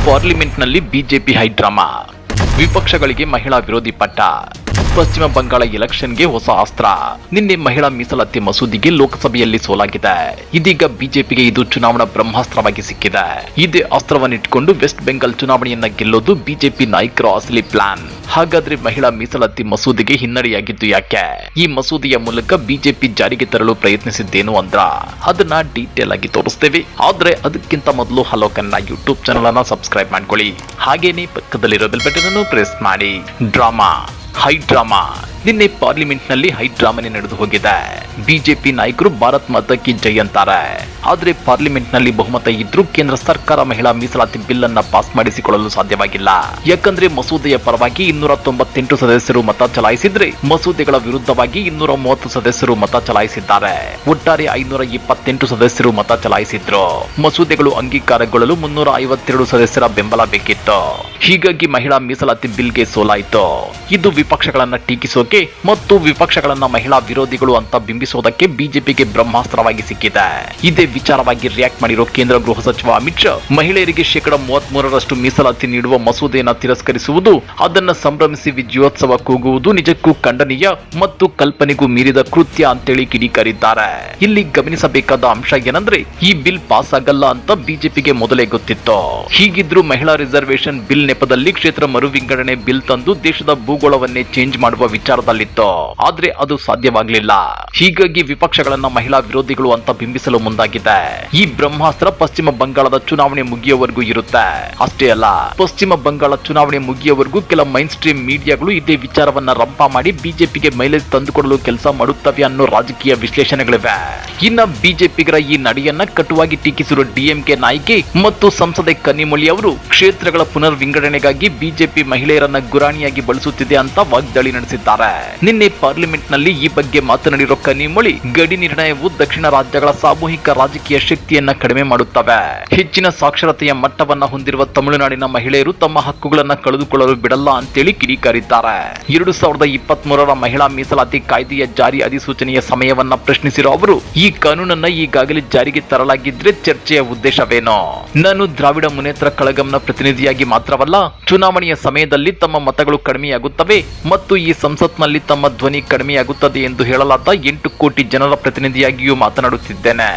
ಪಾರ್ಲಿಮೆಂಟ್ನಲ್ಲಿ BJP high drama, ವಿಪಕ್ಷಗಳಿಗೆ ಮಹಿಳಾ ವಿರೋಧಿ ಪಟ್ಟ. ಪಶ್ಚಿಮ ಬಂಗಾಳ ಎಲೆಕ್ಷನ್ಗೆ ಹೊಸ ಅಸ್ತ್ರ. ನಿನ್ನೆ ಮಹಿಳಾ ಮೀಸಲಾತಿ ಮಸೂದೆಗೆ ಲೋಕಸಭೆಯಲ್ಲಿ ಸೋಲಾಗಿದೆ. ಇದೀಗ ಬಿಜೆಪಿಗೆ ಇದು ಚುನಾವಣಾ ಬ್ರಹ್ಮಾಸ್ತ್ರವಾಗಿ ಸಿಕ್ಕಿದೆ. ಇದೇ ಅಸ್ತ್ರವನ್ನಿಟ್ಟುಕೊಂಡು ವೆಸ್ಟ್ ಬೆಂಗಾಲ್ ಚುನಾವಣೆಯನ್ನ ಗೆಲ್ಲೋದು ಬಿಜೆಪಿ ನಾಯಕರ ಅಸಲಿ ಪ್ಲಾನ್. ಹಾಗಾದ್ರೆ ಮಹಿಳಾ ಮೀಸಲಾತಿ ಮಸೂದೆಗೆ ಹಿನ್ನಡೆಯಾಗಿದ್ದು ಯಾಕೆ? ಈ ಮಸೂದೆಯ ಮೂಲಕ ಬಿಜೆಪಿ ಜಾರಿಗೆ ತರಲು ಪ್ರಯತ್ನಿಸಿದ್ದೇನು ಅಂದ್ರ ಅದನ್ನ ಡೀಟೇಲ್ ಆಗಿ ತೋರಿಸ್ತೇವೆ. ಆದ್ರೆ ಅದಕ್ಕಿಂತ ಮೊದಲು ಹಲೋ ಕನ್ನಡ ಯೂಟ್ಯೂಬ್ ಚಾನಲ್ ಅನ್ನ ಸಬ್ಸ್ಕ್ರೈಬ್ ಮಾಡ್ಕೊಳ್ಳಿ. ಹಾಗೇನೆ ಪಕ್ಕದಲ್ಲಿರೋ ಬೆಲ್ ಬಟನ್ ಅನ್ನು ಪ್ರೆಸ್ ಮಾಡಿ. Drama, high drama. ನಿನ್ನೆ ಪಾರ್ಲಿಮೆಂಟ್ನಲ್ಲಿ ಹೈಡ್ರಾಮಾನೇ ನಡೆದು ಹೋಗಿದೆ. ಬಿಜೆಪಿ ನಾಯಕರು ಭಾರತ್ ಮಾತಾ ಕಿ ಜೈ ಅಂತಾರೆ. ಆದ್ರೆ ಪಾರ್ಲಿಮೆಂಟ್ನಲ್ಲಿ ಬಹುಮತ ಇದ್ರೂ ಕೇಂದ್ರ ಸರ್ಕಾರ ಮಹಿಳಾ ಮೀಸಲಾತಿ ಬಿಲ್ ಅನ್ನ ಪಾಸ್ ಮಾಡಿಸಿಕೊಳ್ಳಲು ಸಾಧ್ಯವಾಗಿಲ್ಲ. ಯಾಕಂದ್ರೆ ಮಸೂದೆಯ ಪರವಾಗಿ 298 ಸದಸ್ಯರು ಮತ ಚಲಾಯಿಸಿದ್ರೆ ಮಸೂದೆಗಳ ವಿರುದ್ಧವಾಗಿ 230 ಸದಸ್ಯರು ಮತ ಚಲಾಯಿಸಿದ್ದಾರೆ. ಒಟ್ಟಾರೆ 528 ಸದಸ್ಯರು ಮತ ಚಲಾಯಿಸಿದ್ರು. ಮಸೂದೆಗಳು ಅಂಗೀಕಾರಗೊಳ್ಳಲು 352 ಸದಸ್ಯರ ಬೆಂಬಲ ಬೇಕಿತ್ತು. ಹೀಗಾಗಿ ಮಹಿಳಾ ಮೀಸಲಾತಿ ಬಿಲ್ಗೆ ಸೋಲಾಯಿತು. ಇದು ವಿಪಕ್ಷಗಳನ್ನ ಟೀಕಿಸೋಕೆ ಮತ್ತು ವಿಪಕ್ಷಗಳನ್ನ ಮಹಿಳಾ ವಿರೋಧಿಗಳು ಅಂತ ಬಿಂಬಿಸೋದಕ್ಕೆ ಬಿಜೆಪಿಗೆ ಬ್ರಹ್ಮಾಸ್ತ್ರವಾಗಿ ಸಿಕ್ಕಿದೆ. ಇದೇ ವಿಚಾರವಾಗಿ ರಿಯಾಕ್ಟ್ ಮಾಡಿರೋ ಕೇಂದ್ರ ಗೃಹ ಸಚಿವ ಅಮಿತ್ ಶಾ, ಮಹಿಳೆಯರಿಗೆ 33% ಮೀಸಲಾತಿ ನೀಡುವ ಮಸೂದೆಯನ್ನು ತಿರಸ್ಕರಿಸುವುದು, ಅದನ್ನ ಸಂಭ್ರಮಿಸಿ ವಿಜಯೋತ್ಸವ ಕೂಗುವುದು ನಿಜಕ್ಕೂ ಖಂಡನೀಯ ಮತ್ತು ಕಲ್ಪನೆಗೂ ಮೀರಿದ ಕೃತ್ಯ ಅಂತೇಳಿ ಕಿಡಿಕಾರಿದ್ದಾರೆ. ಇಲ್ಲಿ ಗಮನಿಸಬೇಕಾದ ಅಂಶ ಏನಂದ್ರೆ, ಈ ಬಿಲ್ ಪಾಸ್ ಆಗಲ್ಲ ಅಂತ ಬಿಜೆಪಿಗೆ ಮೊದಲೇ ಗೊತ್ತಿತ್ತು. ಹೀಗಿದ್ರೂ ಮಹಿಳಾ ರಿಸರ್ವೇಶನ್ ಬಿಲ್ ನೆಪದಲ್ಲಿ ಕ್ಷೇತ್ರ ಮರು ವಿಂಗಡಣೆ ಬಿಲ್ ತಂದು ದೇಶದ ಭೂಗೋಳವನ್ನೇ ಚೇಂಜ್ ಮಾಡುವ ವಿಚಾರದಲ್ಲಿತ್ತು. ಆದ್ರೆ ಅದು ಸಾಧ್ಯವಾಗಲಿಲ್ಲ. ಹೀಗಾಗಿ ವಿಪಕ್ಷಗಳನ್ನ ಮಹಿಳಾ ವಿರೋಧಿಗಳು ಅಂತ ಬಿಂಬಿಸಲು ಮುಂದಾಗಿದೆ. ಈ ಬ್ರಹ್ಮಾಸ್ತ್ರ ಪಶ್ಚಿಮ ಬಂಗಾಳದ ಚುನಾವಣೆ ಮುಗಿಯುವವರೆಗೂ ಇರುತ್ತೆ. ಅಷ್ಟೇ ಅಲ್ಲ, ಪಶ್ಚಿಮ ಬಂಗಾಳ ಚುನಾವಣೆ ಮುಗಿಯುವವರೆಗೂ ಕೆಲ ಮೈನ್ ಸ್ಟ್ರೀಮ್ ಮೀಡಿಯಾಗಳು ಇದೇ ವಿಚಾರವನ್ನ ರಂಪ ಮಾಡಿ ಬಿಜೆಪಿಗೆ ಮೈಲೇಜ್ ತಂದುಕೊಡಲು ಕೆಲಸ ಮಾಡುತ್ತವೆ ಅನ್ನೋ ರಾಜಕೀಯ ವಿಶ್ಲೇಷಣೆಗಳಿವೆ. ಇನ್ನ ಬಿಜೆಪಿಗರ ಈ ನಡೆಯನ್ನ ಕಟುವಾಗಿ ಟೀಕಿಸಿರುವ ಡಿಎಂಕೆ ನಾಯಕಿ ಮತ್ತು ಸಂಸದೆ ಕನ್ನಿಮೊಳಿ ಅವರು ಕ್ಷೇತ್ರಗಳ ಪುನರ್ ವಿಂಗಡಣೆಗಾಗಿ ಬಿಜೆಪಿ ಮಹಿಳೆಯರನ್ನ ಗುರಾಣಿಯಾಗಿ ಬಳಸುತ್ತಿದೆ ಅಂತ ವಾಗ್ದಾಳಿ ನಡೆಸಿದ್ದಾರೆ. ನಿನ್ನೆ ಪಾರ್ಲಿಮೆಂಟ್ ನಲ್ಲಿ ಈ ಬಗ್ಗೆ ಮಾತನಾಡಿರೋ ಕನ್ನಿಮೊಳಿ, ಗಡಿ ನಿರ್ಣಯವು ದಕ್ಷಿಣ ರಾಜ್ಯಗಳ ಸಾಮೂಹಿಕ ರಾಜಕೀಯ ಶಕ್ತಿಯನ್ನ ಕಡಿಮೆ ಮಾಡುತ್ತವೆ. ಹೆಚ್ಚಿನ ಸಾಕ್ಷರತೆಯ ಮಟ್ಟವನ್ನ ಹೊಂದಿರುವ ತಮಿಳುನಾಡಿನ ಮಹಿಳೆಯರು ತಮ್ಮ ಹಕ್ಕುಗಳನ್ನ ಕಳೆದುಕೊಳ್ಳಲು ಬಿಡಲ್ಲ ಅಂತೇಳಿ ಕಿಡಿಕಾರಿದ್ದಾರೆ. 2023ರ ಮಹಿಳಾ ಮೀಸಲಾತಿ ಕಾಯ್ದೆಯ ಜಾರಿ ಅಧಿಸೂಚನೆಯ ಸಮಯವನ್ನ ಪ್ರಶ್ನಿಸಿರೋ ಅವರು, ಈ ಕಾನೂನನ್ನ ಈಗಾಗಲೇ ಜಾರಿಗೆ ತರಲಾಗಿದ್ರೆ ಚರ್ಚೆಯ ಉದ್ದೇಶವೇನು? ನಾನು ದ್ರಾವಿಡ ಮುನೇತ್ರ ಕಳಗಂನ ಪ್ರತಿನಿಧಿಯಾಗಿ ಮಾತ್ರವಲ್ಲ, ಚುನಾವಣೆಯ ಸಮಯದಲ್ಲಿ ತಮ್ಮ ಮತಗಳು ಕಡಿಮೆಯಾಗುತ್ತವೆ ಮತ್ತು ಈ ಸಂಸತ್ನಲ್ಲಿ ತಮ್ಮ ಧ್ವನಿ ಕಡಿಮೆಯಾಗುತ್ತದೆ ಎಂದು ಹೇಳಲಾದ 8 ಕೋಟಿ ಜನರ ಪ್ರತಿನಿಧಿಯಾಗಿಯೂ ಮಾತನಾಡುತ್ತಿದ್ದೇನೆ.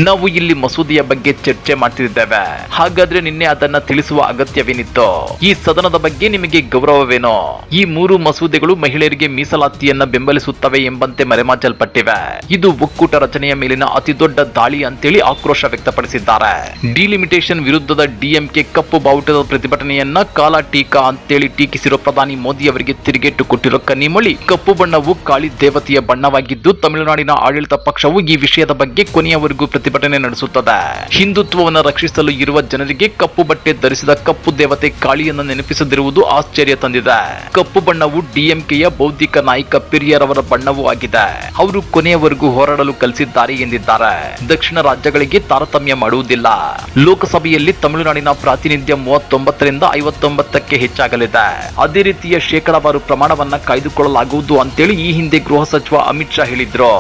ನಾವು ಇಲ್ಲಿ ಮಸೂದೆಯ ಬಗ್ಗೆ ಚರ್ಚೆ ಮಾಡ್ತಿದ್ದೇವೆ. ಹಾಗಾದ್ರೆ ನಿನ್ನೆ ಅದನ್ನ ತಿಳಿಸುವ ಅಗತ್ಯವೇನಿತ್ತು? ಈ ಸದನದ ಬಗ್ಗೆ ನಿಮಗೆ ಗೌರವವೇನೋ? ಈ 3 ಮಸೂದೆಗಳು ಮಹಿಳೆಯರಿಗೆ ಮೀಸಲಾತಿಯನ್ನ ಬೆಂಬಲಿಸುತ್ತವೆ ಎಂಬಂತೆ ಮರೆಮಾಚಲ್ಪಟ್ಟಿವೆ. ಇದು ಒಕ್ಕೂಟ ರಚನೆಯ ಮೇಲಿನ ಅತಿ ದೊಡ್ಡ ದಾಳಿ ಅಂತೇಳಿ ಆಕ್ರೋಶ ವ್ಯಕ್ತಪಡಿಸಿದ್ದಾರೆ. ಡಿಲಿಮಿಟೇಷನ್ ವಿರುದ್ಧದ ಡಿಎಂಕೆ ಕಪ್ಪು ಬಾವುಟದ ಪ್ರತಿಭಟನೆಯನ್ನ ಕಾಲ ಟೀಕಾ ಅಂತೇಳಿ ಟೀಕಿಸಿರೋ ಪ್ರಧಾನಿ ಮೋದಿ ಅವರಿಗೆ ತಿರುಗೇಟು ಕೊಟ್ಟಿರೋ ಕನ್ನಿಮೊಳಿ, ಕಪ್ಪು ಬಣ್ಣವು ಕಾಳಿ ದೇವತೆಯ ಬಣ್ಣವಾಗಿದ್ದು ತಮಿಳುನಾಡಿನ ಆಡಳಿತ ಪಕ್ಷವು ಈ ವಿಷಯದ ಬಗ್ಗೆ ಕೊನೆಯವರೆಗೂ ಪ್ರತಿಭಟನೆ ನಡೆಸುತ್ತದೆ. ಹಿಂದುತ್ವವನ್ನು ರಕ್ಷಿಸಲು ಇರುವ ಜನರಿಗೆ ಕಪ್ಪು ಬಟ್ಟೆ ಧರಿಸಿದ ಕಪ್ಪು ದೇವತೆ ಕಾಳಿಯನ್ನು ನೆನಪಿಸದಿರುವುದು ಆಶ್ಚರ್ಯ ತಂದಿದೆ. ಕಪ್ಪು ಬಣ್ಣವು ಡಿಎಂಕೆಯ ಬೌದ್ಧಿಕ ನಾಯಕ ಪೆರಿಯಾರ್ ಅವರ ಬಣ್ಣವೂ ಆಗಿದೆ. ಅವರು ಕೊನೆಯವರೆಗೂ ಹೋರಾಡಲು ಕಲಿಸಿದ್ದಾರೆ ಎಂದಿದ್ದಾರೆ. ದಕ್ಷಿಣ ರಾಜ್ಯಗಳಿಗೆ ತಾರತಮ್ಯ ಮಾಡುವುದಿಲ್ಲ. ಲೋಕಸಭೆಯಲ್ಲಿ ತಮಿಳುನಾಡಿನ ಪ್ರಾತಿನಿಧ್ಯ 39ರಿಂದ 59ಕ್ಕೆ ಹೆಚ್ಚಾಗಲಿದೆ. ಅದೇ ರೀತಿಯ ಶೇಕಡಾವಾರು ಪ್ರಮಾಣವನ್ನ ಕಾಯ್ದುಕೊಳ್ಳಲಾಗುವುದು ಅಂತೇಳಿ ಈ ಹಿಂದೆ ಗೃಹ ಸಚಿವ ಅಮಿತ್ ಶಾ ಹೇಳಿದ್ರು.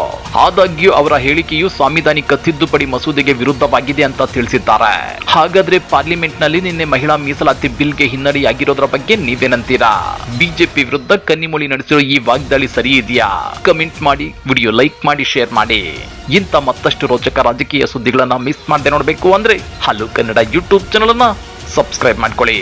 ಆದಾಗ್ಯೂ ಅವರ ಹೇಳಿಕೆಯು ಸಾಂವಿಧಾನಿಕ ತಿದ್ದುಪಡಿ ಮಸೂದೆಗೆ ವಿರುದ್ಧವಾಗಿದೆ ಅಂತ ತಿಳಿಸಿದ್ದಾರೆ. ಹಾಗಾದ್ರೆ ಪಾರ್ಲಿಮೆಂಟ್ ನಲ್ಲಿ ನಿನ್ನೆ ಮಹಿಳಾ ಮೀಸಲಾತಿ ಬಿಲ್ಗೆ ಹಿನ್ನಡೆಯಾಗಿರೋದ್ರ ಬಗ್ಗೆ ನೀವೇನಂತೀರಾ? ಬಿಜೆಪಿ ವಿರುದ್ಧ ಕನ್ನಿಮೊಳಿ ನಡೆಸಿರೋ ಈ ವಾಗ್ದಾಳಿ ಸರಿ ಇದೆಯಾ? ಕಮೆಂಟ್ ಮಾಡಿ, ವಿಡಿಯೋ ಲೈಕ್ ಮಾಡಿ, ಶೇರ್ ಮಾಡಿ. ಇಂಥ ಮತ್ತಷ್ಟು ರೋಚಕ ರಾಜಕೀಯ ಸುದ್ದಿಗಳನ್ನ ಮಿಸ್ ಮಾಡದೆ ನೋಡಬೇಕು ಅಂದ್ರೆ ಹಲೋ ಕನ್ನಡ ಯೂಟ್ಯೂಬ್ ಚಾನಲ್ ಅನ್ನ ಸಬ್ಸ್ಕ್ರೈಬ್ ಮಾಡ್ಕೊಳ್ಳಿ.